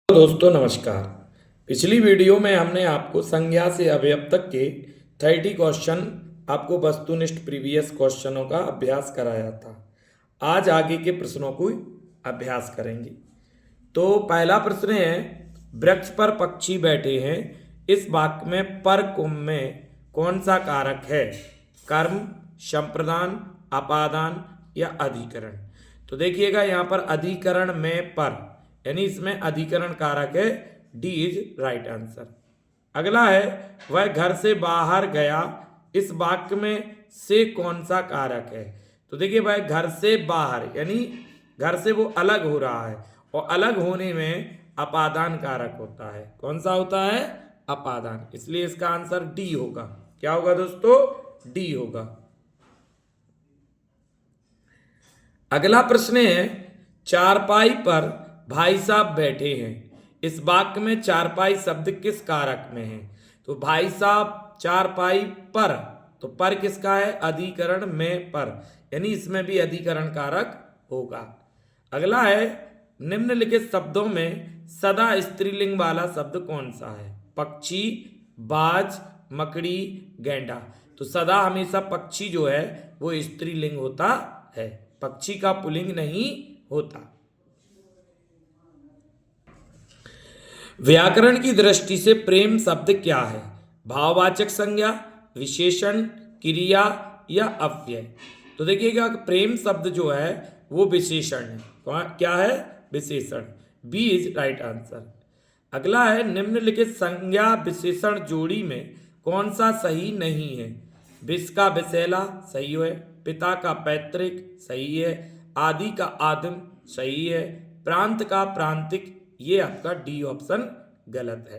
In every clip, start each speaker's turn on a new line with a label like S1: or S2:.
S1: दोस्तों नमस्कार। पिछली वीडियो में हमने आपको संज्ञा से अवयव तक के 30 क्वेश्चन आपको वस्तुनिष्ठ प्रीवियस क्वेश्चनों का अभ्यास कराया था। आज आगे के प्रश्नों को अभ्यास करेंगे। तो पहला प्रश्न है, वृक्ष पर पक्षी बैठे हैं, इस वाक्य में पर कुम में कौन सा कारक है? कर्म, संप्रदान, अपादान या अधिकरण? तो देखिएगा यहाँ पर अधिकरण में पर, यानी इसमें अधिकरण कारक है। D is right answer. अगला है, वह घर से बाहर गया, इस वाक्य में से कौन सा कारक है? तो देखिए वह घर से बाहर, यानी घर से वो अलग हो रहा है, और अलग होने में अपादान कारक होता है। कौन सा होता है? अपादान। इसलिए इसका आंसर डी होगा। क्या होगा दोस्तों? डी होगा। अगला प्रश्न है, चारपाई पर भाई साहब बैठे हैं, इस वाक्य में चारपाई शब्द किस कारक में है? तो भाई साहब चारपाई पर, तो पर किसका है? अधिकरण में पर, यानी इसमें भी अधिकरण कारक होगा। अगला है, निम्नलिखित शब्दों में सदा स्त्रीलिंग वाला शब्द कौन सा है? पक्षी, बाज, मकड़ी, गेंडा। तो सदा हमेशा पक्षी जो है वो स्त्रीलिंग होता है, पक्षी का पुल्लिंग नहीं होता। व्याकरण की दृष्टि से प्रेम शब्द क्या है? भाववाचक संज्ञा, विशेषण, क्रिया या अव्यय? तो देखिएगा प्रेम शब्द जो है वो विशेषण है। क्या है? विशेषण। B is right answer. अगला है, निम्नलिखित संज्ञा विशेषण जोड़ी में कौन सा सही नहीं है? विष का विषैला सही है, पिता का पैतृक सही है, आदि का आदिम सही है, प्रांत का प्रांतिक, ये आपका डी ऑप्शन गलत है।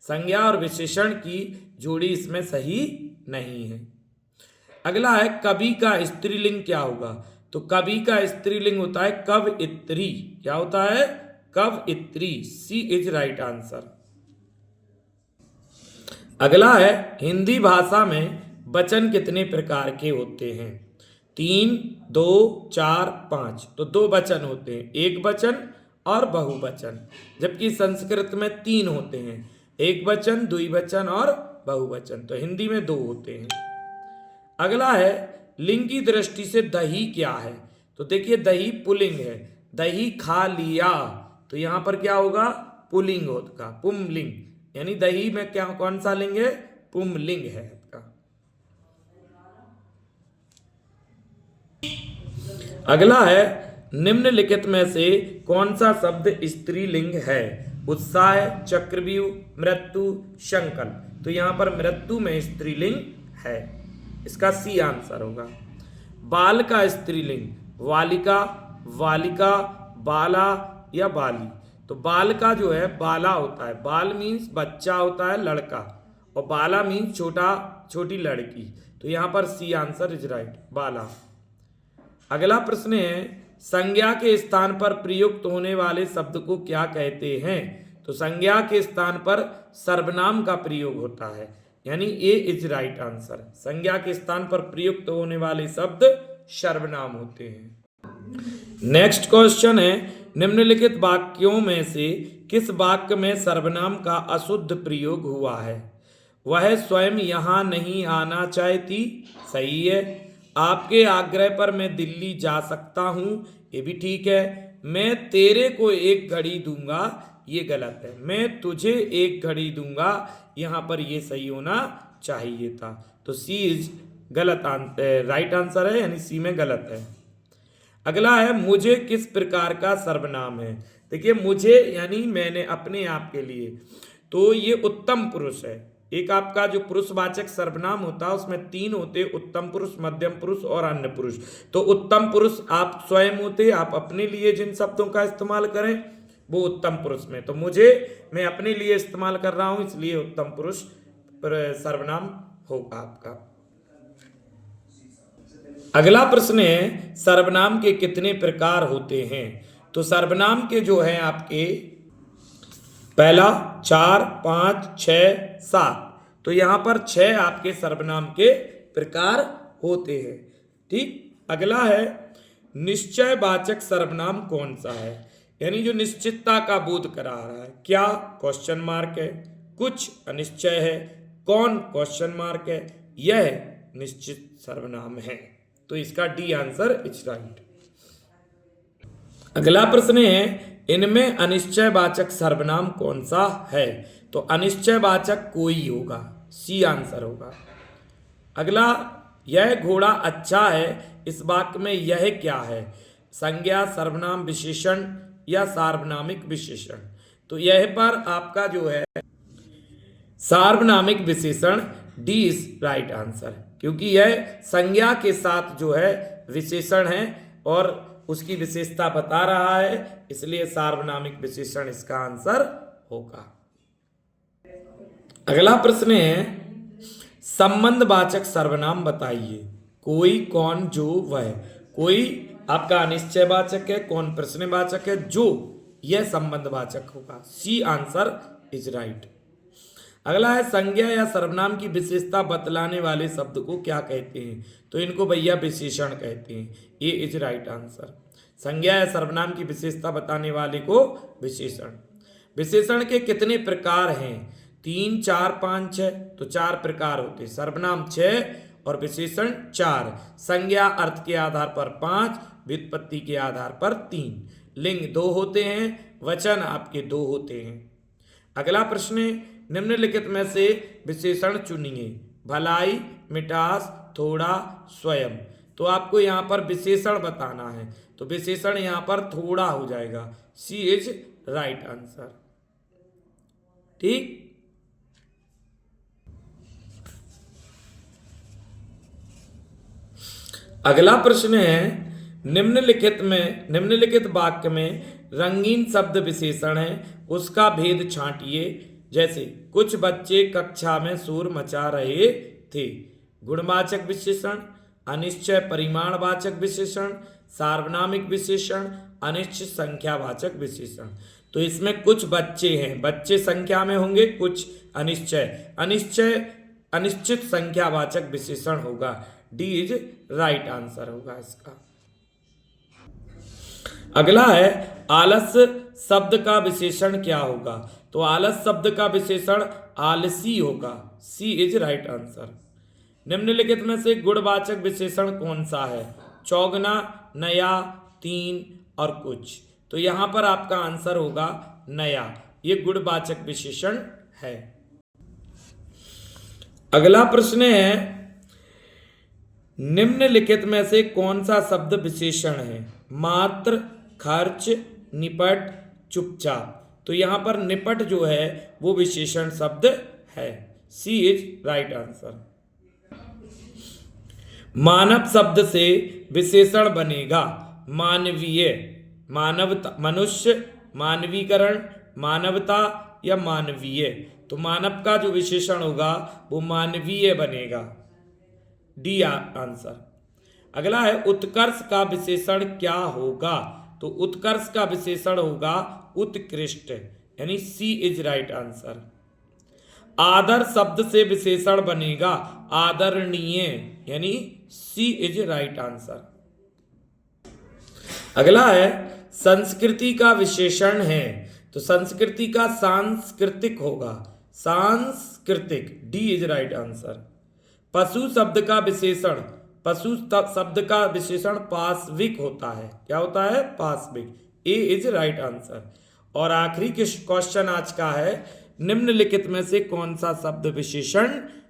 S1: संज्ञा और विशेषण की जोड़ी इसमें सही नहीं है। अगला है, कवि का स्त्रीलिंग क्या होगा? तो कवि का स्त्रीलिंग होता है कवयित्री। क्या होता है? कवयित्री। सी इज राइट आंसर। अगला है, हिंदी भाषा में वचन कितने प्रकार के होते हैं? 3, 2, 4, 5। तो 2 वचन होते हैं, एक वचन और बहुवचन। जबकि संस्कृत में 3 होते हैं, एक वचन, द्विवचन और बहुवचन। तो हिंदी में 2 होते हैं। अगला है, लिंग की दृष्टि से दही क्या है? तो देखिए दही पुल्लिंग है, दही खा लिया, तो यहां पर क्या होगा? पुल्लिंग होगा, पुंलिंग, यानी दही में क्या कौन सा लिंग है? पुंलिंग है आपका। अगला है, निम्नलिखित में से कौन सा शब्द स्त्रीलिंग है? उत्साह, चक्रव्यूह, मृत्यु, संकल्प। तो यहां पर मृत्यु में स्त्रीलिंग है, इसका सी आंसर होगा। बाल का स्त्रीलिंग बालिका, वालिका, बाला या बाली? तो बाल का जो है बाला होता है, बाल मीन्स बच्चा होता है, लड़का, और बाला मीन्स छोटी लड़की। तो यहां पर सी आंसर इज राइट, बाला। अगला प्रश्न है, संज्ञा के स्थान पर प्रयुक्त होने वाले शब्द को क्या कहते हैं? तो संज्ञा के स्थान पर सर्वनाम का प्रयोग होता है, यानी ए इज राइट आंसर। संज्ञा के स्थान पर प्रयुक्त होने वाले शब्द सर्वनाम होते हैं। नेक्स्ट क्वेश्चन है, निम्नलिखित वाक्यों में से किस वाक्य में सर्वनाम का अशुद्ध प्रयोग हुआ है? वह स्वयं यहां नहीं आना चाहती, सही है। आपके आग्रह पर मैं दिल्ली जा सकता हूं, ये भी ठीक है। मैं तेरे को एक घड़ी दूंगा, ये गलत है। मैं तुझे एक घड़ी दूंगा, यहां पर ये सही होना चाहिए था। तो सी इज गलत आंसर, राइट आंसर है, यानी सी में गलत है। अगला है, मुझे किस प्रकार का सर्वनाम है? देखिए मुझे यानी मैंने, अपने आप के लिए, तो ये उत्तम पुरुष है। एक आपका जो पुरुषवाचक सर्वनाम होता है उसमें 3 होते, उत्तम पुरुष, मध्यम पुरुष और अन्य पुरुष। तो उत्तम पुरुष आप स्वयं होते, आप अपने लिए जिन शब्दों का इस्तेमाल करें वो उत्तम पुरुष में। तो मुझे, मैं अपने लिए इस्तेमाल कर रहा हूं, इसलिए उत्तम पुरुष सर्वनाम होगा आपका। अगला प्रश्न है, सर्वनाम के कितने प्रकार होते हैं? तो सर्वनाम के जो है आपके पहला 4, 5, 6, 7। तो यहां पर 6 आपके सर्वनाम के प्रकार होते हैं। ठीक। अगला है, निश्चयवाचक सर्वनाम कौन सा है? यानी जो निश्चितता का बोध करा रहा है। क्या क्वेश्चन मार्क है, कुछ अनिश्चय है, कौन क्वेश्चन मार्क है, यह निश्चित सर्वनाम है। तो इसका डी आंसर इज राइट। अगला प्रश्न है इनमें अनिश्चयवाचक सर्वनाम कौन सा है? तो अनिश्चयवाचक कोई होगा, सी आंसर होगा। अगला, यह घोड़ा अच्छा है, इस वाक्य में यह क्या है? संज्ञा, सर्वनाम, विशेषण या सार्वनामिक विशेषण? तो यह पर आपका जो है सार्वनामिक विशेषण, डी इज राइट आंसर, क्योंकि यह संज्ञा के साथ जो है विशेषण है और उसकी विशेषता बता रहा है, इसलिए सार्वनामिक विशेषण इसका आंसर होगा। अगला प्रश्न है संबंधवाचक सर्वनाम बताइए। कोई, कौन, जो, वह। कोई आपका अनिश्चयवाचक है, कौन प्रश्नवाचक है, जो यह संबंधवाचक होगा, सी आंसर इज राइट। अगला है संज्ञा या सर्वनाम की विशेषता बतलाने वाले शब्द को क्या कहते हैं? तो इनको भैया विशेषण कहते हैं, ये इज राइट आंसर। संज्ञा या सर्वनाम की विशेषता बताने वाले को विशेषण। विशेषण के कितने प्रकार हैं? 3, 4, 5, 6। तो 4 प्रकार होते हैं। सर्वनाम 6 और विशेषण 4। संज्ञा अर्थ के आधार पर 5, व्युत्पत्ति के आधार पर 3। लिंग 2 होते हैं, वचन आपके 2 होते हैं। अगला प्रश्न है निम्नलिखित में से विशेषण चुनिए। भलाई, मिठास, थोड़ा, स्वयं। तो आपको यहाँ पर विशेषण बताना है, तो विशेषण यहाँ पर थोड़ा हो जाएगा, सी इज राइट आंसर। ठीक। अगला प्रश्न है निम्नलिखित वाक्य में रंगीन शब्द विशेषण है, उसका भेद छांटिए। जैसे कुछ बच्चे कक्षा में शोर मचा रहे थे। गुणवाचक विशेषण, अनिश्चय परिमाणवाचक विशेषण, सार्वनामिक विशेषण, अनिश्चित संख्यावाचक विशेषण। तो इसमें कुछ बच्चे हैं, बच्चे संख्या में होंगे, कुछ अनिश्चित संख्यावाचक विशेषण होगा, डी इज राइट आंसर होगा इसका। अगला है आलस्य शब्द का विशेषण क्या होगा? तो आलस शब्द का विशेषण आलसी होगा, सी इज राइट आंसर। निम्नलिखित में से गुणवाचक विशेषण कौन सा है? चौगना, नया, 3 और कुछ। तो यहां पर आपका आंसर होगा नया, ये गुणवाचक विशेषण है। अगला प्रश्न है निम्नलिखित में से कौन सा शब्द विशेषण है? मात्र, खर्च, निपट, चुपचाप। तो यहां पर निपट जो है वो विशेषण शब्द है, सी इज राइट आंसर। मानव शब्द से विशेषण बनेगा मानवीय, मानवता, मनुष्य, मानवीकरण, मानवता या मानवीय। तो मानव का जो विशेषण होगा वो मानवीय बनेगा, डी आंसर। अगला है उत्कर्ष का विशेषण क्या होगा? तो उत्कर्ष का विशेषण होगा उत्कृष्ट, यानी सी इज राइट आंसर। आदर शब्द से विशेषण बनेगा आदरणीय, यानी सी इज राइट आंसर। अगला है संस्कृति का विशेषण है, तो संस्कृति का सांस्कृतिक होगा, सांस्कृतिक, डी इज राइट आंसर। पशु शब्द का विशेषण, पशु शब्द का विशेषण पाशविक होता है, क्या होता है? पाशविक, ए इज राइट आंसर। और आखिरी क्वेश्चन आज का है निम्नलिखित में से कौन सा शब्द विशेषण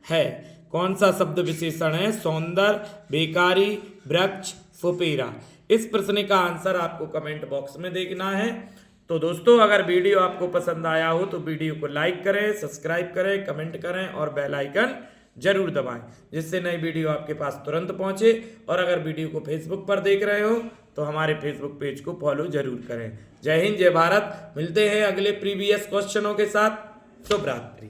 S1: है? कौन सा शब्द विशेषण है? सौंदर्य, बेकारी, वृक्ष, फुपेरा। इस प्रश्न का आंसर आपको कमेंट बॉक्स में देखना है। तो दोस्तों अगर वीडियो आपको पसंद आया हो तो वीडियो को लाइक करें, सब्सक्राइब करें, कमेंट करें और बेल आइकन जरूर दबाएं, जिससे नई वीडियो आपके पास तुरंत पहुंचे। और अगर वीडियो को फेसबुक पर देख रहे हो तो हमारे फेसबुक पेज को फॉलो जरूर करें। जय हिंद, जय भारत। मिलते हैं अगले प्रीवियस क्वेश्चनों के साथ। शुभ रात्रि।